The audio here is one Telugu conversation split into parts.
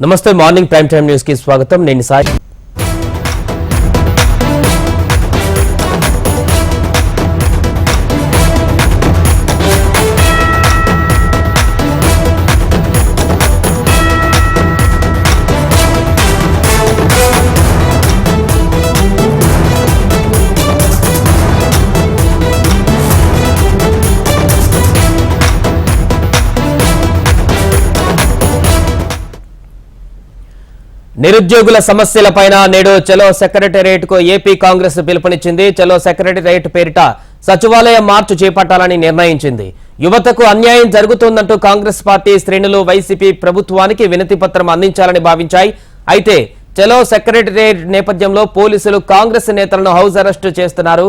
నమస్తే మార్నింగ్ ప్రైమ్ టైమ్ న్యూస్ కి స్వాగతం. నేను సాయి. నిరుద్యోగుల సమస్యలపైన నేడు చలో సెక్రటేరియట్ కు ఏపీ కాంగ్రెస్ పిలుపునిచ్చింది. చలో సెక్రటేరియట్ పేరిట సచివాలయ మార్చు చేపట్టాలని నిర్ణయించింది. యువతకు అన్యాయం జరుగుతోందంటూ కాంగ్రెస్ పార్టీ శ్రేణులు వైసీపీ ప్రభుత్వానికి వినతి పత్రం అందించాలని భావించాయి. అయితే చలో సెక్రటేరియట్ నేపథ్యంలో పోలీసులు కాంగ్రెస్ నేతలను హౌస్ అరెస్ట్ చేస్తున్నారు.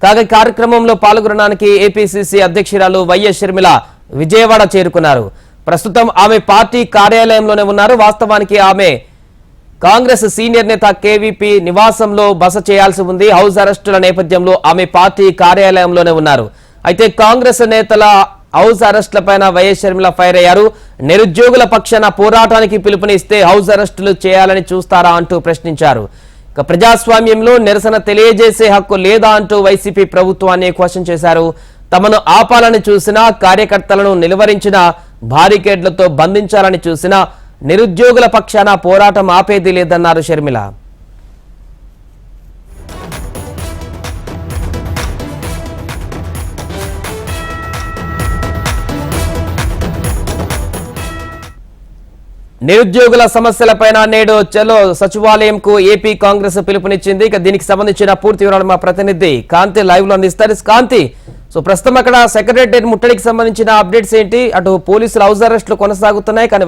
కాగా కార్యక్రమంలో పాల్గొనడానికి ఏపీసీసీ అధ్యక్షురాలు వైఎస్ షర్మిల విజయవాడ చేరుకున్నారు. ప్రస్తుతం ఆమె పార్టీ కార్యాలయంలోనే ఉన్నారు. వాస్తవానికి ఆమె కాంగ్రెస్ సీనియర్ నేత కేవీపీ నివాసంలో బస చేయాల్సి ఉంది. హౌస్ అరెస్టుల నేపథ్యంలో ఆమె పార్టీ కార్యాలయంలోనే ఉన్నారు. అయితే కాంగ్రెస్ నేతల హౌస్ అరెస్టులపైన వైఎస్ షర్మిల ఫైర్ అయ్యారు. నిరుద్యోగుల పక్షాన పోరాటానికి పిలుపునిస్తే హౌస్ అరెస్టులు చేయాలని చూస్తారా అంటూ ప్రశ్నించారు. ప్రజాస్వామ్యంలో నిరసన తెలియజేసే హక్కు లేదా అంటూ వైసీపీ ప్రభుత్వాన్ని క్వశ్చన్ చేశారు. తమను ఆపాలని చూసినా, కార్యకర్తలను నిలువరించిన, బారికేడ్లతో బంధించాలని చూసినా నిరుద్యోగుల పక్షాన పోరాటం ఆపేది లేదన్నారు షర్మిల. నిరుద్యోగుల సమస్యలపైన నేడు చలో సచివాలయంకు ఏపీ కాంగ్రెస్ పిలుపునిచ్చింది. ఇక దీనికి సంబంధించిన పూర్తి వివరాలు మా ప్రతినిధి కాంతి లైవ్ లో అందిస్తారు. కాంతి, ప్రస్తుతం అక్కడ సెక్రటేరియట్ ముట్టడికి సంబంధించిన అప్డేట్స్ ఏంటి? అటు పోలీసులు హౌస్ అరెస్టులు కొనసాగుతున్నాయి, కానీ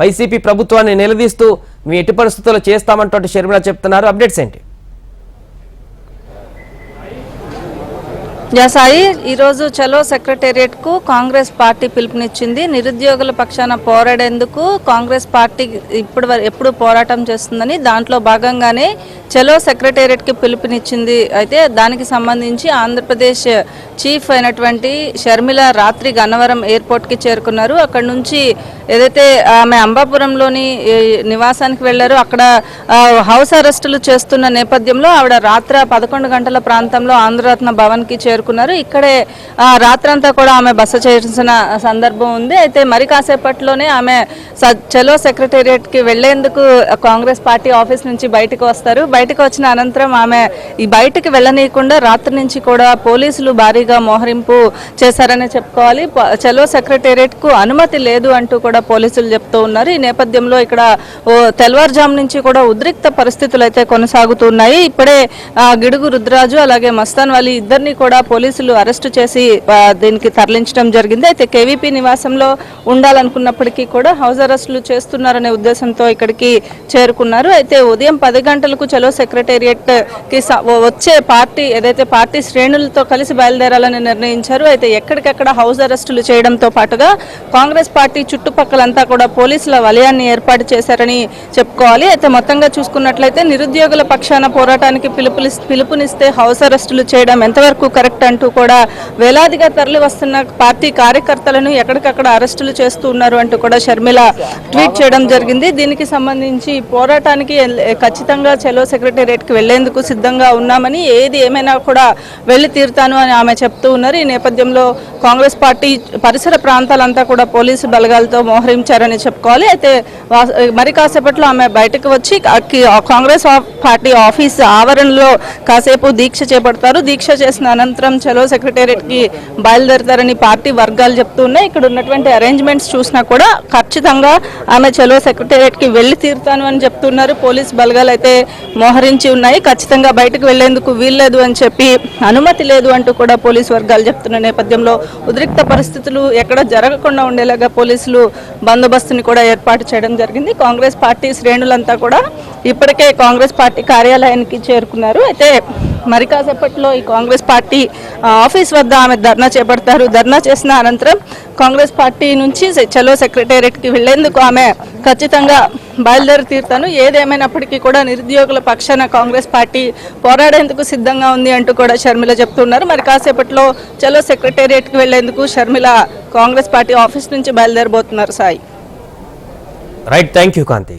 వైసీపీ ప్రభుత్వాన్ని నిలదీస్తూ మీ ఎట్టి పరిస్థితుల్లో చేస్తామంటూ షర్మిల చెప్తున్నారు. అప్డేట్స్ ఏంటి? సాయి, ఈరోజు చలో సెక్రటేరియట్ కు కాంగ్రెస్ పార్టీ పిలుపునిచ్చింది. నిరుద్యోగుల పక్షాన పోరాడేందుకు కాంగ్రెస్ పార్టీ ఎప్పుడు పోరాటం చేస్తుందని దాంట్లో భాగంగానే చలో సెక్రటేరియట్ కి పిలుపునిచ్చింది. అయితే దానికి సంబంధించి ఆంధ్రప్రదేశ్ చీఫ్ అయినటువంటి షర్మిల రాత్రి గన్నవరం ఎయిర్పోర్ట్ కి చేరుకున్నారు. అక్కడ నుంచి ఏదైతే ఆమె అంబాపురంలోని నివాసానికి వెళ్లారో అక్కడ హౌస్ అరెస్టులు చేస్తున్న నేపథ్యంలో ఆవిడ రాత్రి 11 గంటల ప్రాంతంలో ఆంధ్రరత్న భవన్ కి చేరుకున్నారు. ఇక్కడే రాత్రంతా కూడా ఆమె బస చేసిన సందర్భం ఉంది. అయితే మరి కాసేపట్లోనే ఆమె చలో సెక్రటేరియట్ కి వెళ్లేందుకు కాంగ్రెస్ పార్టీ ఆఫీస్ నుంచి బయటకు వస్తారు. బయటకు వచ్చిన అనంతరం ఆమె ఈ బయటకు వెళ్లనీయకుండా రాత్రి నుంచి కూడా పోలీసులు భారీగా మోహరింపు చేశారని చెప్పుకోవాలి. చలో సెక్రటేరియట్ కు అనుమతి లేదు అంటూ కూడా పోలీసులు చెప్తూ ఉన్నారు. ఈ నేపథ్యంలో ఇక్కడ తెల్లవారుజాము నుంచి కూడా ఉద్రిక్త పరిస్థితులు అయితే కొనసాగుతున్నాయి. ఇప్పుడే గిడుగు రుద్రాజు అలాగే మస్తాన్ వలి ఇద్దరిని కూడా పోలీసులు అరెస్టు చేసి దీనికి తరలించడం జరిగింది. అయితే కేవీపీ నివాసంలో ఉండాలనుకున్నప్పటికీ కూడా హౌస్ అరెస్టులు చేస్తున్నారనే ఉద్దేశంతో ఇక్కడికి చేరుకున్నారు. అయితే ఉదయం 10 గంటలకు చలో సెక్రటేరియట్ కి వచ్చే పార్టీ ఏదైతే పార్టీ శ్రేణులతో కలిసి బయలుదేరాలని నిర్ణయించారు. అయితే ఎక్కడికెక్కడ హౌస్ అరెస్టులు చేయడంతో పాటుగా కాంగ్రెస్ పార్టీ చుట్టుపక్కలంతా కూడా పోలీసుల వలయాన్ని ఏర్పాటు చేశారని చెప్పుకోవాలి. అయితే మొత్తంగా చూసుకున్నట్లయితే నిరుద్యోగుల పక్షాన పోరాటానికి పిలుపునిస్తే హౌస్ అరెస్టులు చేయడం ఎంతవరకు కరెక్ట్ అంటూ కూడా వేలాదిగా తరలి వస్తున్న పార్టీ కార్యకర్తలను ఎక్కడికక్కడ అరెస్టులు చేస్తూ ఉన్నారు అంటూ కూడా షర్మిల ట్వీట్ చేయడం జరిగింది. దీనికి సంబంధించి పోరాటానికి ఖచ్చితంగా చలో సెక్రటేరియట్ కి వెళ్లేందుకు సిద్ధంగా ఉన్నామని, ఏది ఏమైనా కూడా వెళ్లి తీరుతాను అని ఆమె చెప్తూ ఉన్నారు. ఈ నేపథ్యంలో కాంగ్రెస్ పార్టీ పరిసర ప్రాంతాలంతా కూడా పోలీసు బలగాలతో మోహరించారని చెప్పుకోవాలి. అయితే మరి కాసేపట్లో ఆమె బయటకు వచ్చి కాంగ్రెస్ పార్టీ ఆఫీస్ ఆవరణలో కాసేపు దీక్ష చేపడతారు. దీక్ష చేసిన అనంతరం చలో సెక్రటేరియట్ కి బయలుదేరతారని పార్టీ వర్గాలు చెప్తున్నాయి. ఇక్కడ ఉన్నటువంటి అరేంజ్మెంట్స్ చూసినా కూడా ఖచ్చితంగా ఆమె చలో సెక్రటేరియట్ కి వెళ్లి తీరుతాను అని చెప్తున్నారు. పోలీస్ బలగాలు అయితే మోహరించి ఉన్నాయి. ఖచ్చితంగా బయటకు వెళ్లేందుకు వీల్లేదు అని చెప్పి అనుమతి లేదు అంటూ కూడా పోలీసు వర్గాలు చెప్తున్న నేపథ్యంలో ఉద్రిక్త పరిస్థితులు ఎక్కడ జరగకుండా ఉండేలాగా పోలీసులు బందోబస్తుని కూడా ఏర్పాటు చేయడం జరిగింది. కాంగ్రెస్ పార్టీ శ్రేణులంతా కూడా ఇప్పటికే కాంగ్రెస్ పార్టీ కార్యాలయానికి చేరుకున్నారు. అయితే మరి కాసేపట్లో ఈ కాంగ్రెస్ పార్టీ ఆఫీస్ వద్ద ఆమె ధర్నా చేపడతారు. ధర్నా చేసిన అనంతరం కాంగ్రెస్ పార్టీ నుంచి చలో సెక్రటేరియట్ కి వెళ్లేందుకు ఆమె ఖచ్చితంగా బయలుదేరి తీరుతాను, ఏదేమైనప్పటికీ కూడా నిరుద్యోగుల పక్షాన కాంగ్రెస్ పార్టీ పోరాడేందుకు సిద్ధంగా ఉంది అంటూ కూడా షర్మిల చెప్తున్నారు. మరి కాసేపట్లో చలో సెక్రటేరియట్ కి వెళ్లేందుకు షర్మిల కాంగ్రెస్ పార్టీ ఆఫీస్ నుంచి బయలుదేరబోతున్నారు. సాయి. రైట్, థ్యాంక్ యూ కాంతి.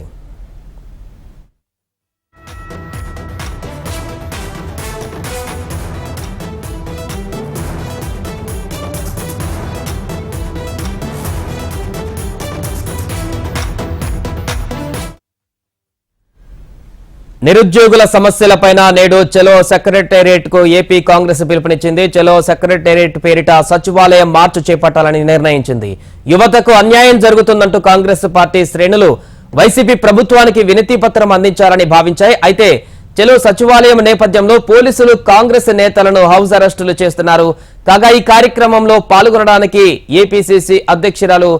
నిరుద్యోగుల సమస్యలపైన నేడు చలో సెక్రటేరియట్ కు ఏపీ కాంగ్రెస్ పిలుపునిచ్చింది. చలో సెక్రటేరియట్ పేరిట సచివాలయం మార్చు చేపట్టాలని నిర్ణయించింది. యువతకు అన్యాయం జరుగుతుందంటూ కాంగ్రెస్ పార్టీ శ్రేణులు వైసీపీ ప్రభుత్వానికి వినతి పత్రం అందించాలని భావించాయి. అయితే చలో సచివాలయం నేపథ్యంలో పోలీసులు కాంగ్రెస్ నేతలను హౌస్ అరెస్టులు చేస్తున్నారు. కాగా ఈ కార్యక్రమంలో పాల్గొనడానికి ఏపీసీసీ అధ్యక్షురాలు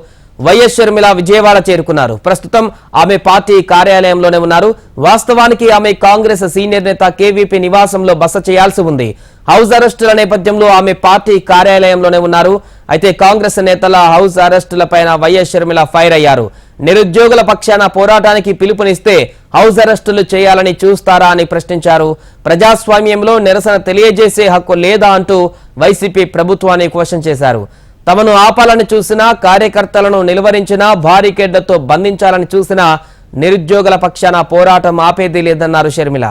వైఎస్ షర్మిల విజయవాడ చేరుకున్నారు. ప్రస్తుతం ఆమె పార్టీ కార్యాలయంలోనే ఉన్నారు. వాస్తవానికి ఆమె కాంగ్రెస్ సీనియర్ నేత కేవీపీ నివాసంలో బస చేయాల్సి ఉంది. హౌస్ అరెస్టుల నేపథ్యంలో ఆమె పార్టీ కార్యాలయంలోనే ఉన్నారు. అయితే కాంగ్రెస్ నేతల హౌస్ అరెస్టులపైన వైఎస్ షర్మిల ఫైర్ అయ్యారు. నిరుద్యోగుల పక్షాన పోరాటానికి పిలుపునిస్తే హౌస్ అరెస్టులు చేయాలని చూస్తారా అని ప్రశ్నించారు. ప్రజాస్వామ్యంలో నిరసన తెలియజేసే హక్కు లేదా అంటూ వైసీపీ ప్రభుత్వాన్ని క్వశ్చన్ చేశారు. తమను ఆపాలని చూసినా, కార్యకర్తలను నిలువరించినా, బారికేడ్లతో బంధించాలని చూసినా నిరుద్యోగుల పక్షాన పోరాటం ఆపేది లేదన్నారు షర్మిల.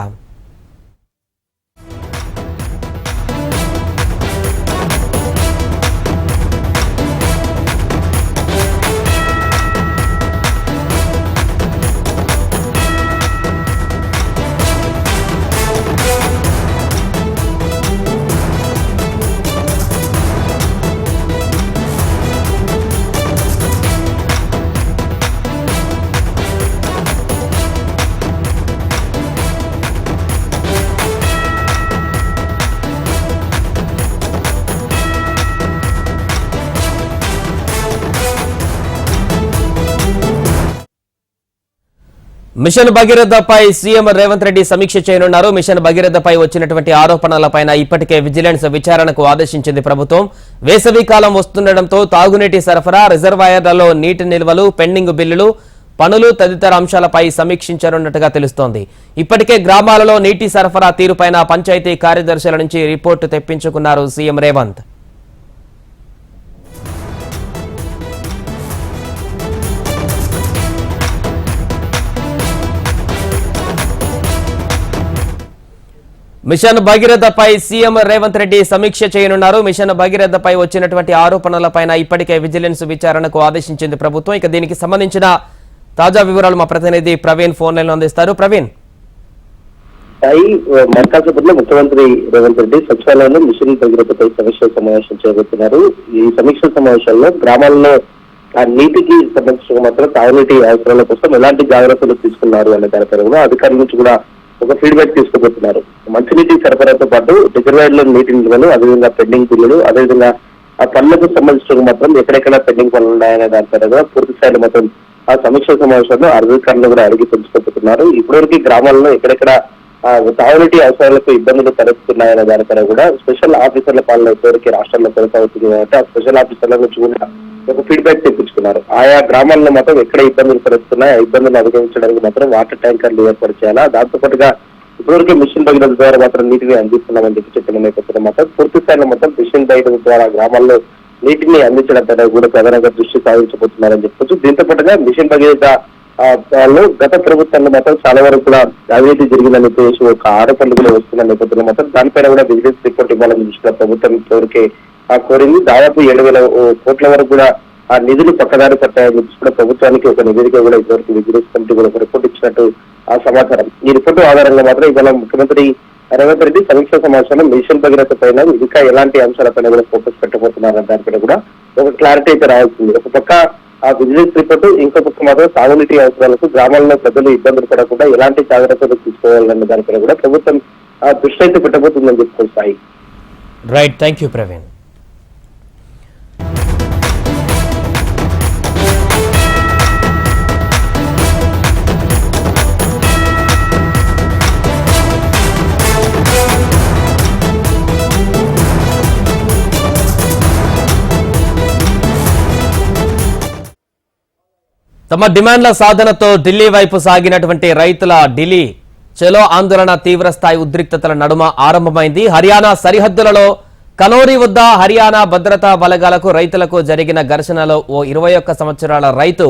మిషన్ భగీరథపై సీఎం రేవంత్ రెడ్డి సమీక్ష చేయనున్నారు. మిషన్ భగీరథపై వచ్చినటువంటి ఆరోపణలపైన ఇప్పటికే విజిలెన్స్ విచారణకు ఆదేశించింది ప్రభుత్వం. వేసవి కాలం వస్తుండటంతో తాగునీటి సరఫరా, రిజర్వాయర్లలో నీటి నిల్వలు, పెండింగ్ బిల్లులు, పనులు తదితర అంశాలపై సమీక్షించనున్నట్టుగా తెలుస్తోంది. ఇప్పటికే గ్రామాలలో నీటి సరఫరా తీరుపైన పంచాయతీ కార్యదర్శుల నుంచి రిపోర్టు తెప్పించుకున్నారు సీఎం రేవంత్. మిషన్ భగీరథపై సీఎం రేవంత్ రెడ్డి సమీక్ష చేయనున్నారు. మిషన్ భగీరథపై వచ్చినటువంటి ఆరోపణలపైన ఇప్పటికే విజిలెన్స్ విచారణకు ఆదేశించింది ప్రభుత్వం. ఇక దీనికి సంబంధించిన తాజా వివరాలు మా ప్రతినిధి ప్రవీణ్ ఫోన్ లైన్ లో అందిస్తారు. ప్రవీణ్, మల్కాజ్గిరిలో ముఖ్యమంత్రి రేవంత్ రెడ్డి సచివాలయంలో మిషన్ భగీరథపై సమీక్ష సమావేశం చేయబోతున్నారు. ఈ సమీక్ష సమావేశాల్లో గ్రామాల్లో నీటికి సంబంధించిన మాత్రం తాగునీటి అవసరాల కోసం ఎలాంటి జాగ్రత్తలు తీసుకున్నారు అనే దానిపై కూడా అధికారుల నుంచి కూడా ఒక ఫీడ్బ్యాక్ తీసుకోబోతున్నారు. మంచినీటి సరఫరాతో పాటు రిజర్వాయర్లో నీటి నిల్వలు, అదేవిధంగా పెండింగ్ బిల్లులు, అదేవిధంగా ఆ పనులకు సంబంధించిన మాత్రం ఎక్కడెక్కడ పెండింగ్ పనులు ఉన్నాయనే దానిపై కూడా పూర్తి స్థాయిలో మాత్రం ఆ సమీక్ష సమావేశంలో అధికారులు కూడా అడిగి తెలుసుకోబోతున్నారు. ఇప్పటివరకు గ్రామాల్లో ఎక్కడెక్కడ తాగునీటి అవసరాలకు ఇబ్బందులు తలెత్తున్నాయనే దానిపై కూడా స్పెషల్ ఆఫీసర్ల పాలన ఇప్పటివరకు రాష్ట్రాల్లో కొనసాగుతుంది కాబట్టి ఆ స్పెషల్ ఆఫీసర్ల నుంచి కూడా ఒక ఫీడ్బ్యాక్ తెప్పించుకున్నారు. ఆయా గ్రామాల్లో మాత్రం ఎక్కడ ఇబ్బందులు తలెత్తున్నాయి, ఆ ఇబ్బందులు అధిగమించడానికి మాత్రం వాటర్ ట్యాంకర్లు ఏర్పాటు చేయాలా, దాంతో పాటుగా ఇప్పటివరకు మిషన్ భగీరథ ద్వారా మాత్రం నీటిని అందిస్తున్నామని చెప్పిన నేపథ్యంలో మాత్రం పూర్తి స్థాయిలో మొత్తం మిషన్ భగీరథ ద్వారా గ్రామాల్లో నీటిని అందించడంపై కూడా ప్రధానంగా దృష్టి సాధించబోతున్నారని చెప్పొచ్చు. దీంతో పాటుగా మిషన్ భగీరథ గత ప్రభుత్వంలో మాత్రం చాలా వరకు కూడా అవినీతి జరిగిందని చెప్పేసి ఒక ఆరోపణలు కూడా వస్తున్న నేపథ్యంలో మాత్రం దానిపైన కూడా విజిలెన్స్ రిపోర్ట్ ఇవ్వాలని చూసిన ప్రభుత్వం ఇప్పటివరకే కోరింది. దాదాపు 7,000 కోట్ల వరకు కూడా ఆ నిధులు పక్కదారి పట్టాయని చెప్పి కూడా ప్రభుత్వానికి ఒక నివేదిక కూడా ఇప్పటివరకు విజిలెన్స్ కమిటీ కూడా ఒక రిపోర్ట్ ఇచ్చినట్టు ఆ సమాచారం. ఈ రిపోర్టు ఆధారంగా మాత్రం ఇవాళ ముఖ్యమంత్రి రేవంత్ రెడ్డి సమీక్ష సమావేశంలో మిషన్ భగీరథ పైన ఇంకా ఎలాంటి అంశాలపైన కూడా ఫోకస్ పెట్టబోతున్నారన్న దానిపైన కూడా ఒక క్లారిటీ అయితే రావాల్సింది. ఒక పక్క ఆ విజిలెన్స్ రిపోర్టు, ఇంకో పక్క మాత్రం తాగునీటి అవసరాలకు గ్రామాల్లో ప్రజలు ఇబ్బందులు పడకుండా ఎలాంటి జాగ్రత్తలు తీసుకోవాలన్న దానిపైన కూడా ప్రభుత్వం దృష్టి అయితే పెట్టబోతుందని చెప్పుకొస్తాయి. Right, thank you Praveen. తమ డిమాండ్ల సాధనతో ఢిల్లీ వైపు సాగినటువంటి రైతుల ఢిల్లీ చలో ఆందోళన తీవ్రస్థాయి ఉద్రిక్తతల నడుమ ఆరంభమైంది. హర్యానా సరిహద్దులలో కనోరి వద్ద హర్యానా భద్రతా బలగాలకు రైతులకు జరిగిన ఘర్షణలో ఓ 21 సంవత్సరాల రైతు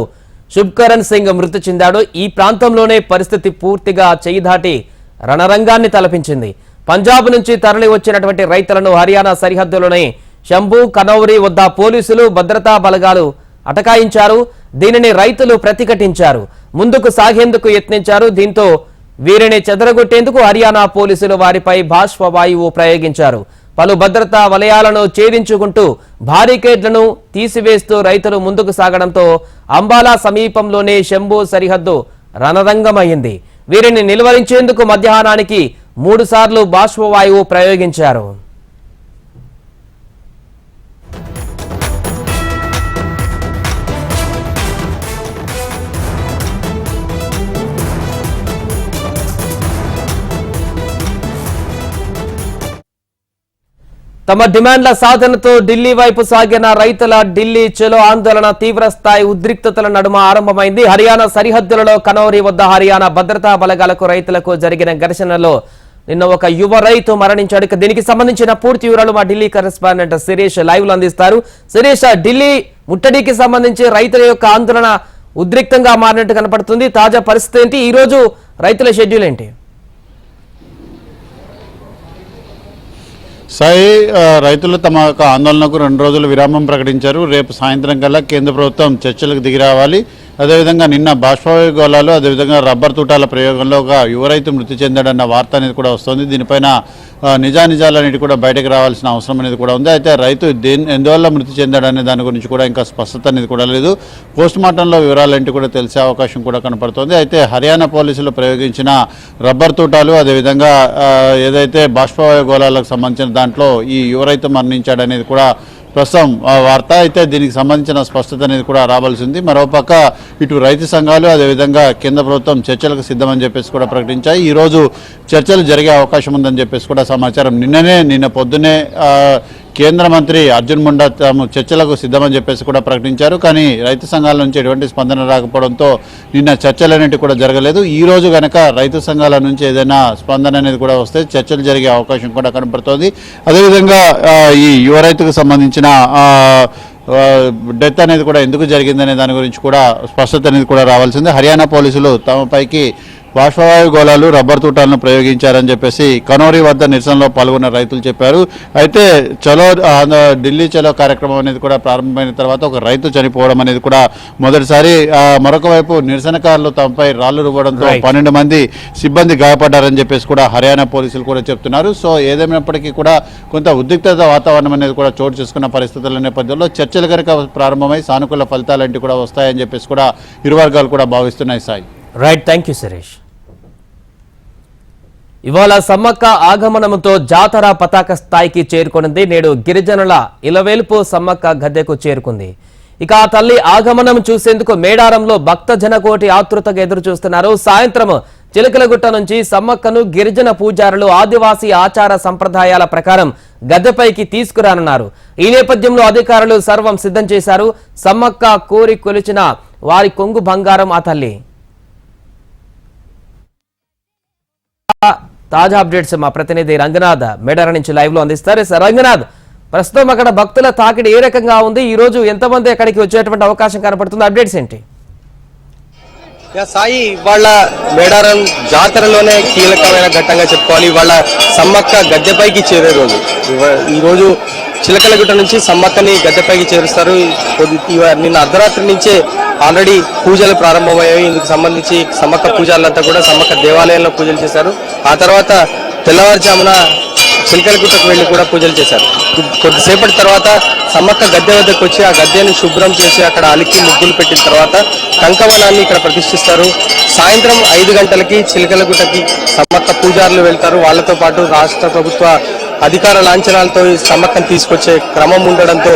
శుభ్కరణ్ సింగ్ మృతి చెందాడు. ఈ ప్రాంతంలోనే పరిస్థితి పూర్తిగా చేయి దాటి రణరంగాన్ని తలపించింది. పంజాబ్ నుంచి తరలి వచ్చినటువంటి రైతులను హర్యానా సరిహద్దులోనే శంభు కనౌరి వద్ద పోలీసులు భద్రతా బలగాలు అటకాయించారు. దీనిని రైతులు ప్రతిఘటించారు, ముందుకు సాగేందుకు యత్నించారు. దీంతో వీరిని చెదరగొట్టేందుకు హర్యానా పోలీసులు వారిపై బాష్పవాయువు ప్రయోగించారు. పలు భద్రతా వలయాలను ఛేదించుకుంటూ బారికేడ్లను తీసివేస్తూ రైతులు ముందుకు సాగడంతో అంబాలా సమీపంలోనే శంభు సరిహద్దు రణరంగమైంది. వీరిని నిలువరించేందుకు మధ్యాహ్నానికి 3 సార్లు బాష్పవాయువు ప్రయోగించారు. తమ డిమాండ్ల సాధనతో ఢిల్లీ వైపు సాగిన రైతుల ఢిల్లీ చలో ఆందోళన తీవ్రస్థాయి ఉద్రిక్తతల నడుమ ఆరంభమైంది. హర్యానా సరిహద్దులలో కనౌరి వద్ద హర్యానా భద్రతా బలగాలకు రైతులకు జరిగిన ఘర్షణలో నిన్న ఒక యువ రైతు మరణించాడు. దీనికి సంబంధించిన పూర్తి వివరాలు మా ఢిల్లీ కరెస్పాండెంట్ శిరీష్ లైవ్ లో అందిస్తారు. శిరీష్, ఢిల్లీ ముట్టడికి సంబంధించి రైతుల యొక్క ఆందోళన ఉద్రిక్తంగా మారినట్టు కనపడుతుంది. తాజా పరిస్థితి ఏంటి? ఈ రోజు రైతుల షెడ్యూల్ ఏంటి? సాయి, రైతులు తమ యొక్క ఆందోళనకు 2 రోజులు విరామం ప్రకటించారు. రేపు సాయంత్రం కల్లా కేంద్ర ప్రభుత్వం చర్చలకు దిగి రావాలి. అదేవిధంగా నిన్న బాష్పవాయు గోళాలు, అదేవిధంగా రబ్బర్ తూటాల ప్రయోగంలో ఒక యువ రైతు మృతి చెందాడన్న వార్త అనేది కూడా వస్తుంది. దీనిపైన నిజానిజాలన్నిటి కూడా బయటకు రావాల్సిన అవసరం అనేది కూడా ఉంది. అయితే రైతు ఎందువల్ల మృతి చెందాడనే దాని గురించి కూడా ఇంకా స్పష్టత అనేది కూడా లేదు. పోస్ట్ మార్టంలో వివరాలంటే కూడా తెలిసే అవకాశం కూడా కనపడుతోంది. అయితే హర్యానా పోలీసులు ప్రయోగించిన రబ్బర్ తూటాలు, అదేవిధంగా ఏదైతే బాష్పవాయు గోళాలకు సంబంధించిన దాంట్లో ఈ యువ రైతు మరణించాడనేది కూడా ప్రస్తుతం వార్త. అయితే దీనికి సంబంధించిన స్పష్టత అనేది కూడా రావాల్సి ఉంది. మరోపక్క ఇటు రైతు సంఘాలు, అదేవిధంగా కేంద్ర ప్రభుత్వం చర్చలకు సిద్ధమని చెప్పేసి కూడా ప్రకటించాయి. ఈరోజు చర్చలు జరిగే అవకాశం ఉందని చెప్పేసి కూడా సమాచారం. నిన్న పొద్దునే కేంద్ర మంత్రి అర్జున్ ముండా తాము చర్చలకు సిద్ధమని చెప్పేసి కూడా ప్రకటించారు. కానీ రైతు సంఘాల నుంచి ఎటువంటి స్పందన రాకపోవడంతో నిన్న చర్చలు అనేవి కూడా జరగలేదు. ఈ రోజు కనుక రైతు సంఘాల నుంచి ఏదైనా స్పందన అనేది కూడా వస్తే చర్చలు జరిగే అవకాశం కూడా కనపడుతోంది. అదేవిధంగా ఈ యువ రైతుకు సంబంధించిన డెత్ అనేది కూడా ఎందుకు జరిగిందనే దాని గురించి కూడా స్పష్టత అనేది కూడా రావాల్సింది. హర్యానా పోలీసులు తమపైకి బాష్పవాయు గోళాలు, రబ్బర్ తూటాలను ప్రయోగించారని చెప్పేసి కనౌరి వద్ద నిరసనలో పాల్గొన్న రైతులు చెప్పారు. అయితే ఢిల్లీ చలో కార్యక్రమం అనేది కూడా ప్రారంభమైన తర్వాత ఒక రైతు చనిపోవడం అనేది కూడా మొదటిసారి. మరొక వైపు నిరసనకారులు తమపై రాళ్లు రువ్వడంతో 12 మంది సిబ్బంది గాయపడ్డారని చెప్పేసి కూడా హర్యానా పోలీసులు కూడా చెప్తున్నారు. సో ఏదేమైనప్పటికీ కూడా కొంత ఉద్రిక్తత వాతావరణం అనేది కూడా చోటు చేసుకున్న పరిస్థితుల నేపథ్యంలో చర్చలు కనుక ప్రారంభమై సానుకూల ఫలితాలంటూ కూడా వస్తాయని చెప్పేసి కూడా ఇరు వర్గాలు కూడా భావిస్తున్నాయి. Sai, right, thank you Shirish. ఇవాళ సమ్మక్క ఆగమనంతో జాతర పతాక స్థాయికి చేరుకున్నది. నేడు గిరిజనుల ఇలవేల్పు సమ్మక్క గద్దెకు చేరుకుంది. ఇక ఆ తల్లి ఆగమనం చూసేందుకు మేడారంలో భక్త జనకోటి ఆతృతగా ఎదురు చూస్తున్నారు. సాయంత్రం చిలకలగుట్ట నుంచి సమ్మక్కను గిరిజన పూజారులు ఆదివాసీ ఆచార సంప్రదాయాల ప్రకారం గద్దెపైకి తీసుకురానున్నారు. ఈ నేపథ్యంలో అధికారులు సర్వం సిద్ధం చేశారు. సమ్మక్క కోరి కొలిచిన వారి కొంగు బంగారం ఆ తల్లి. తాజా అప్డేట్స్ మా ప్రతినిధి రంగనాథ్ మేడారం నుంచి లైవ్ లో అందిస్తారు. రంగనాథ్, ప్రస్తుతం అక్కడ భక్తుల తాకిడి ఏ రకంగా ఉంది? ఈ రోజు ఎంతమంది అక్కడికి వచ్చేటువంటి అవకాశం కనపడుతుంది? అప్డేట్స్ ఏంటి? సాయి, వాళ్ళ మేడారం జాతరలోనే కీలకమైన ఘట్టంగా చెప్పుకోవాలి. వాళ్ళ సమ్మక్క గద్దెపైకి చేరే రోజు ఈ రోజు. చిలకలగుట్ట నుంచి సమ్మక్కని గద్దెపైకి చేరుస్తారు. నిన్న అర్ధరాత్రి నుంచే ఆల్రెడీ పూజలు ప్రారంభమయ్యాయి. ఇందుకు సంబంధించి సమ్మక్క పూజలంతా కూడా సమ్మక్క దేవాలయంలో పూజలు చేశారు. ఆ తర్వాత తెల్లవారుజామున చిలకలగుట్టకు వెళ్లి కూడా పూజలు చేశారు. కొద్దిసేపటి తర్వాత సమ్మక్క గద్దె వద్దకు వచ్చి ఆ గద్దెని శుభ్రం చేసి అక్కడ అలికి ముగ్గులు పెట్టిన తర్వాత కంకవనాన్ని ఇక్కడ ప్రతిష్ఠిస్తారు. సాయంత్రం 5 గంటలకి చిలకలగుట్టకి సమ్మక్క పూజారులు వెళ్తారు. వాళ్లతో పాటు రాష్ట్ర ప్రభుత్వ అధికార లాంఛనాలతో ఈ సమ్మక్కను తీసుకొచ్చే క్రమం ఉండడంతో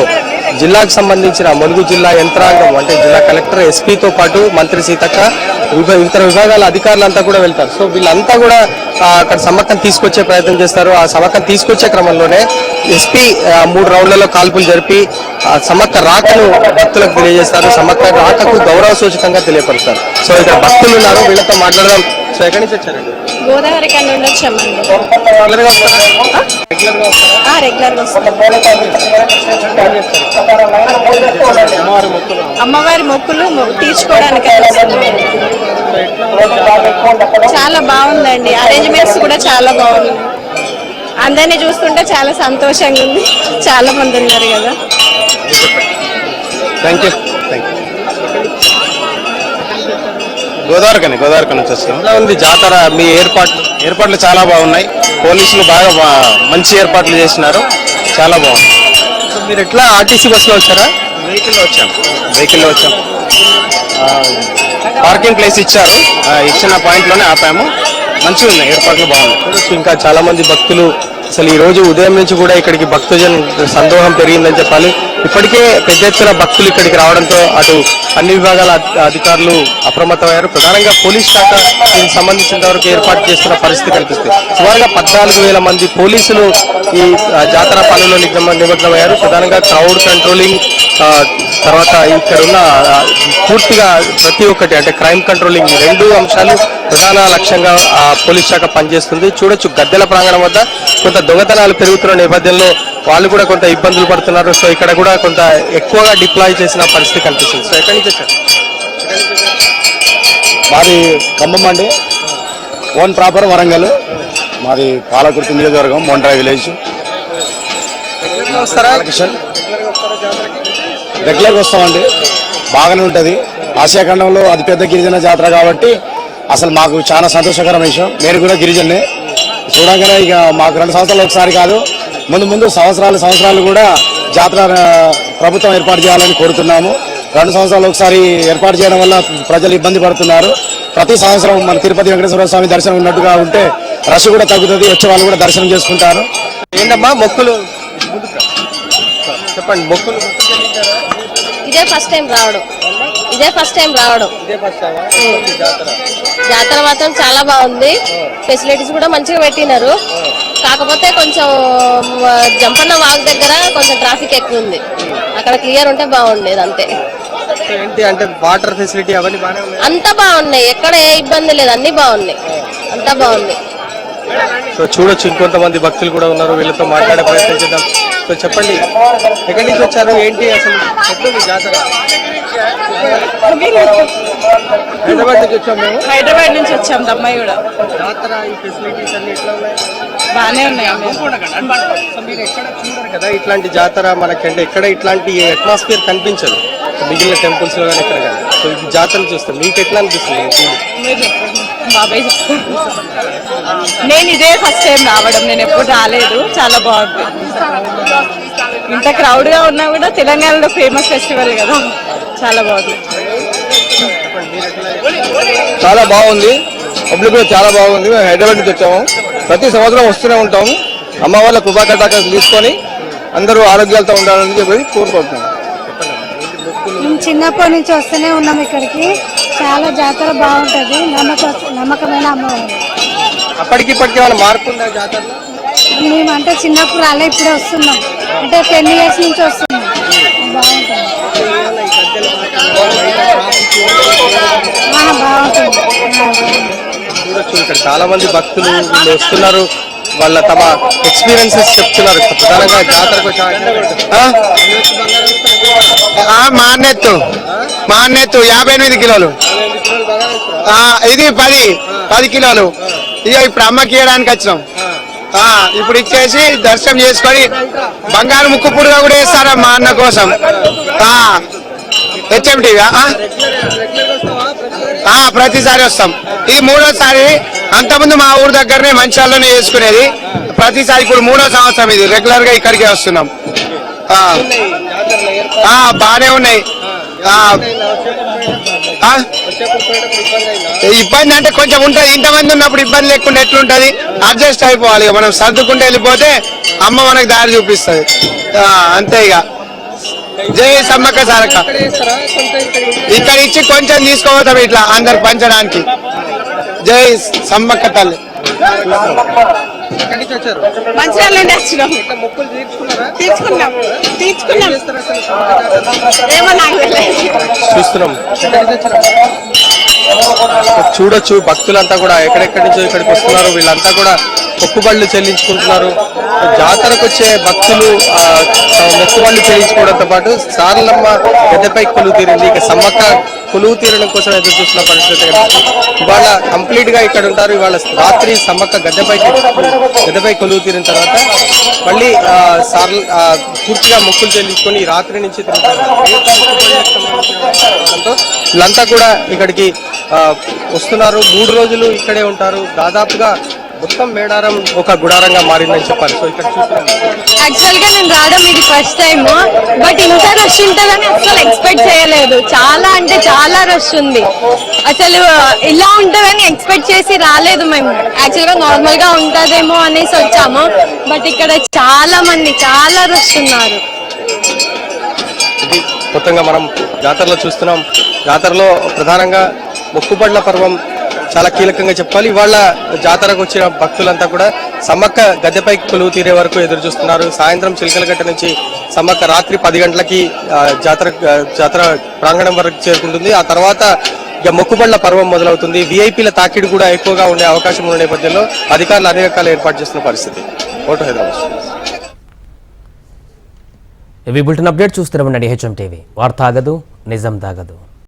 జిల్లాకు సంబంధించిన ములుగు జిల్లా యంత్రాంగం అంటే జిల్లా కలెక్టర్, ఎస్పీతో పాటు మంత్రి సీతక్క, ఇతర విభాగాల అధికారులంతా కూడా వెళ్తారు. సో వీళ్ళంతా కూడా అక్కడ సమ్మక్కను తీసుకొచ్చే ప్రయత్నం చేస్తారు. ఆ సమ్మక్కను తీసుకొచ్చే క్రమంలోనే ఎస్పీ 3 రౌండ్లలో కాల్పులు జరిపి సమ్మక్క రాకను భక్తులకు తెలియజేస్తారు. సమ్మక్క రాకకు గౌరవ సూచకంగా తెలియపరుస్తారు. సో ఇక్కడ భక్తులు ఉన్నారు, వీళ్ళతో మాట్లాడదాం. సో ఎక్కడి నుంచి వచ్చారండి? గోదావరి కన్నా వచ్చామండి. రెగ్యులర్గా వస్తారా? రెగ్యులర్గా వస్తారా? రెగ్యులర్గా వస్తాం. అమ్మవారి మొక్కులు తీర్చుకోవడానికి చాలా బాగుందండి. అరేంజ్మెంట్స్ కూడా చాలా బాగుంది. అందరినీ చూస్తుంటే చాలా సంతోషంగా ఉంది. చాలా మంది ఉన్నారు కదా. Thank you. గోదావరి నుంచి వస్తాం. ఎలా ఉంది జాతర? మీ ఏర్పాట్లు చాలా బాగున్నాయి. పోలీసులు బాగా మంచి ఏర్పాట్లు చేసినారు. చాలా బాగుంది. సో మీరు ఎట్లా ఆర్టీసీ బస్సులో వచ్చారా? వెహికల్లో వచ్చాం. పార్కింగ్ ప్లేస్ ఇచ్చారు. ఇచ్చిన పాయింట్లోనే ఆపాము. మంచిగా ఉన్నాయి, ఏర్పాట్లు బాగున్నాయి. చూడొచ్చు ఇంకా చాలా మంది భక్తులు అసలు ఈ రోజు ఉదయం నుంచి కూడా ఇక్కడికి భక్తజన్ సందోహం పెరిగిందని చెప్పాలి. ఇప్పటికే పెద్ద ఎత్తున భక్తులు ఇక్కడికి రావడంతో అటు అన్ని విభాగాల అధికారులు అప్రమత్తమయ్యారు. ప్రధానంగా పోలీస్ శాఖ దీనికి సంబంధించిన వరకు ఏర్పాటు చేస్తున్న పరిస్థితి కనిపిస్తుంది. సుమారుగా 14,000 మంది పోలీసులు ఈ జాతర పనుల్లో నిమగ్నమయ్యారు. ప్రధానంగా క్రౌడ్ కంట్రోలింగ్, తర్వాత ఇక్కడ ఉన్న పూర్తిగా ప్రతి ఒక్కటి అంటే క్రైమ్ కంట్రోలింగ్, ఈ 2 అంశాలు ప్రధాన లక్ష్యంగా పోలీస్ శాఖ పనిచేస్తుంది. చూడొచ్చు గద్దెల ప్రాంగణం వద్ద కొంత దొంగతనాలు పెరుగుతున్న నేపథ్యంలో వాళ్ళు కూడా కొంత ఇబ్బందులు పడుతున్నారు. సో ఇక్కడ కూడా కొంత ఎక్కువగా డిప్లాయ్ చేసిన పరిస్థితి కనిపిస్తుంది. సో ఎక్కడి నుంచి వచ్చారు? మాది ఖమ్మం అండి. Own proper Warangal. మాది పాలకుర్తి నియోజకవర్గం, మొండ్రా విలేజ్. వస్తారా? రెగ్యులర్గా వస్తామండి. బాగానే ఉంటుంది. ఆసియా ఖండంలో అతిపెద్ద గిరిజన జాతర కాబట్టి అసలు మాకు చాలా సంతోషకరమైన విషయం. నేను కూడా గిరిజనే. చూడగానే ఇక మాకు 2 సంవత్సరాలు ఒకసారి కాదు, ముందు సంవత్సరాలు కూడా జాతర ప్రభుత్వం ఏర్పాటు చేయాలని కోరుతున్నాము. 2 సంవత్సరాలు ఒకసారి ఏర్పాటు చేయడం వల్ల ప్రజలు ఇబ్బంది పడుతున్నారు. ప్రతి సంవత్సరం మన తిరుపతి వెంకటేశ్వర స్వామి దర్శనం ఉన్నట్టుగా ఉంటే రష్ కూడా తగ్గుతుంది. వచ్చే వాళ్ళు కూడా దర్శనం చేసుకుంటారు. ఏంటమ్మా మొక్కులు? చెప్పండి. మొక్కులు ఇదే ఫస్ట్ టైం రావడం. జాతర మాత్రం చాలా బాగుంది. ఫెసిలిటీస్ కూడా మంచిగా పెట్టినారు. కాకపోతే కొంచెం జంపన్న వాక్ దగ్గర కొంచెం ట్రాఫిక్ ఎక్కువ ఉంది. అక్కడ క్లియర్ ఉంటే బాగుండేది అంతే. ఏంటి అంటే వాటర్ ఫెసిలిటీ అవన్నీ బాగానే ఉన్నాయి. అంతా బాగున్నాయి. ఎక్కడ ఏ ఇబ్బంది లేదు. అన్ని బాగున్నాయి. అంతా బాగుంది. సో చూడొచ్చు ఇంకొంతమంది భక్తులు కూడా ఉన్నారు. వీళ్ళతో మాట్లాడే ప్రయత్నం చేద్దాం. సో చెప్పండి, ఎక్కడి నుంచి వచ్చారు? ఏంటి అసలు ఎట్లుంది జాతర? హైదరాబాద్ నుంచి వచ్చాం. దమ్మాయి కూడా జాతర ఈ ఫెసిలిటీస్ అన్ని ఎట్లా ఉన్నాయి? బాగానే ఉన్నాయి. సో మీరు ఎక్కడ చూడరు కదా ఇట్లాంటి జాతర. మనకంటే ఎక్కడ ఇట్లాంటి అట్మాస్ఫియర్ కనిపించదు మిగిలిన టెంపుల్స్ లో కానీ ఎక్కడ కానీ. సో ఇది జాతరలు చూస్తాం. మీకు ఎట్లా అనిపిస్తుంది? బాబాయ్ నేను ఇదే ఫస్ట్ టైం రావడం. నేను ఎప్పుడు రాలేదు. చాలా బాగుంది. ఇంత క్రౌడ్ గా ఉన్నా కూడా తెలంగాణలో ఫేమస్ ఫెస్టివల్ కదా. చాలా బాగుంది. చాలా బాగుంది. పబ్లిక్ కూడా చాలా బాగుంది. మేము హైదరాబాద్ నుంచి వచ్చాము. ప్రతి సంవత్సరం వస్తూనే ఉంటాము. అమ్మవాళ్ళ కృపా కటాక్షాలు తీసుకొని అందరూ ఆరోగ్యాలతో ఉండాలని చెప్పి కోరుకుంటున్నాం. చిన్నప్పటి నుంచి వస్తూనే ఉన్నాం ఇక్కడికి. చాలా జాతర బాగుంటది. నమ్మకమైన అమ్మవారు. అప్పటికిప్పటికి ఏమైనా మార్పు ఉందా జాతరలో? మేమంటే చిన్నప్పుడు అలా ఇప్పుడే వస్తున్నాం. అంటే 10 years నుంచి వస్తున్నాం. బాగుంటుంది. చూడొచ్చు ఇక్కడ చాలా మంది భక్తులు వీళ్ళు వస్తున్నారు. వాళ్ళ తమ ఎక్స్పీరియన్సెస్ చెప్తున్నారు. ప్రధానంగా జాతరకు మాన్నెత్తు 58 కిలోలు. ఇది 10 కిలోలు. ఇక ఇప్పుడు అమ్మకి ఇవ్వడానికి వచ్చినాం. ఇప్పుడు ఇచ్చేసి దర్శనం చేసుకొని బంగారు ముక్కు పురుగా కూడా వేస్తారా మా అన్న కోసం. హెచ్ఎంటీ ప్రతిసారి వస్తాం. ఇది 3వసారి. అంతకుముందు మా ఊరు దగ్గరనే మంచాల్లోనే వేసుకునేది. ప్రతిసారి ఇప్పుడు 3వ సంవత్సరం ఇది. రెగ్యులర్ గా ఇక్కడికే వస్తున్నాం. బానే ఉన్నాయి. ఇబ్బంది అంటే కొంచెం ఉంటది. ఇంతమంది ఉన్నప్పుడు ఇబ్బంది లేకుండా ఎట్లుంటది? అడ్జస్ట్ అయిపోవాలి. మనం సర్దుకుంటూ వెళ్ళిపోతే అమ్మ మనకు దారి చూపిస్తుంది. అంతే ఇక. జై సమ్మక్క సారక్క. ఇక్కడ ఇచ్చి కొంచెం తీసుకోవతాం ఇట్లా అందరు పంచడానికి. జై సమ్మక్క తల్లి. మంచిర్యాల నుండి వచ్చినాం. తీర్చుకున్నాం. ఏమో నాకు చూస్తున్నాం. చూడొచ్చు భక్తులంతా కూడా ఎక్కడెక్కడి నుంచో ఇక్కడికి వస్తున్నారు. వీళ్ళంతా కూడా మొక్కుబళ్ళు చెల్లించుకుంటున్నారు. జాతరకు వచ్చే భక్తులు మొక్కుబళ్ళు చెల్లించుకోవడంతో పాటు సారలమ్మ గద్దెపై కొలువు తీరింది. ఇక సమ్మక్క కొలువు తీరడం కోసం ఎదురు చూస్తున్న పరిస్థితి ఇవాళ కంప్లీట్ గా ఇక్కడ ఉంటారు. ఇవాళ రాత్రి సమ్మక్క గద్దెపై కొలువు తీరిన తర్వాత మళ్ళీ పూర్తిగా మొక్కులు చెల్లించుకొని రాత్రి నుంచి వీళ్ళంతా కూడా ఇక్కడికి వస్తున్నారు. 3 రోజులు ఇక్కడే ఉంటారు. దాదాపుగా మొత్తం మేడారం ఒక గుడారంగా మారిందని చెప్పాలి. సో ఇక్కడ చూస్తున్నాం. యాక్చువల్ గా నేను రావడం ఇది ఫస్ట్ టైం, బట్ ఇంత రష్ ఉంటుందని అసలు ఎక్స్పెక్ట్ చేయలేదు. చాలా అంటే చాలా రష్ ఉంది. అసలు ఇలా ఉంటుందని ఎక్స్పెక్ట్ చేసి రాలేదు మేము. యాక్చువల్ గా నార్మల్ గా ఉంటదేమో అనేసి వచ్చాము, బట్ ఇక్కడ చాలా మంది చాలా రష్ ఉన్నారు. ఇది మొత్తంగా మనం జాతరలో చూస్తున్నాం. జాతరలో ప్రధానంగా మొక్కుబడ్ల పర్వం చాలా కీలకంగా చెప్పాలి. ఇవాళ జాతరకు వచ్చిన భక్తులంతా కూడా సమ్మక్క గద్దెపై కొలువు తీరే వరకు ఎదురు చూస్తున్నారు. సాయంత్రం చిలకలగట్ట నుంచి సమ్మక్క రాత్రి 10 గంటలకి జాతర ప్రాంగణం వరకు చేరుకుంటుంది. ఆ తర్వాత ఇక మొక్కుబడ్ల పర్వం మొదలవుతుంది. విఐపీల తాకిడి కూడా ఎక్కువగా ఉండే అవకాశం ఉన్న నేపథ్యంలో అధికారులు అన్ని రకాల ఏర్పాటు చేస్తున్న పరిస్థితి. ఓటు హైదరాబాద్. ఇవి బులెటిన్ అప్డేట్ చూస్తూనే ఉండండి హెచ్ఎం టీవీ. వార్త ఆగదు, నిజం దాగదు.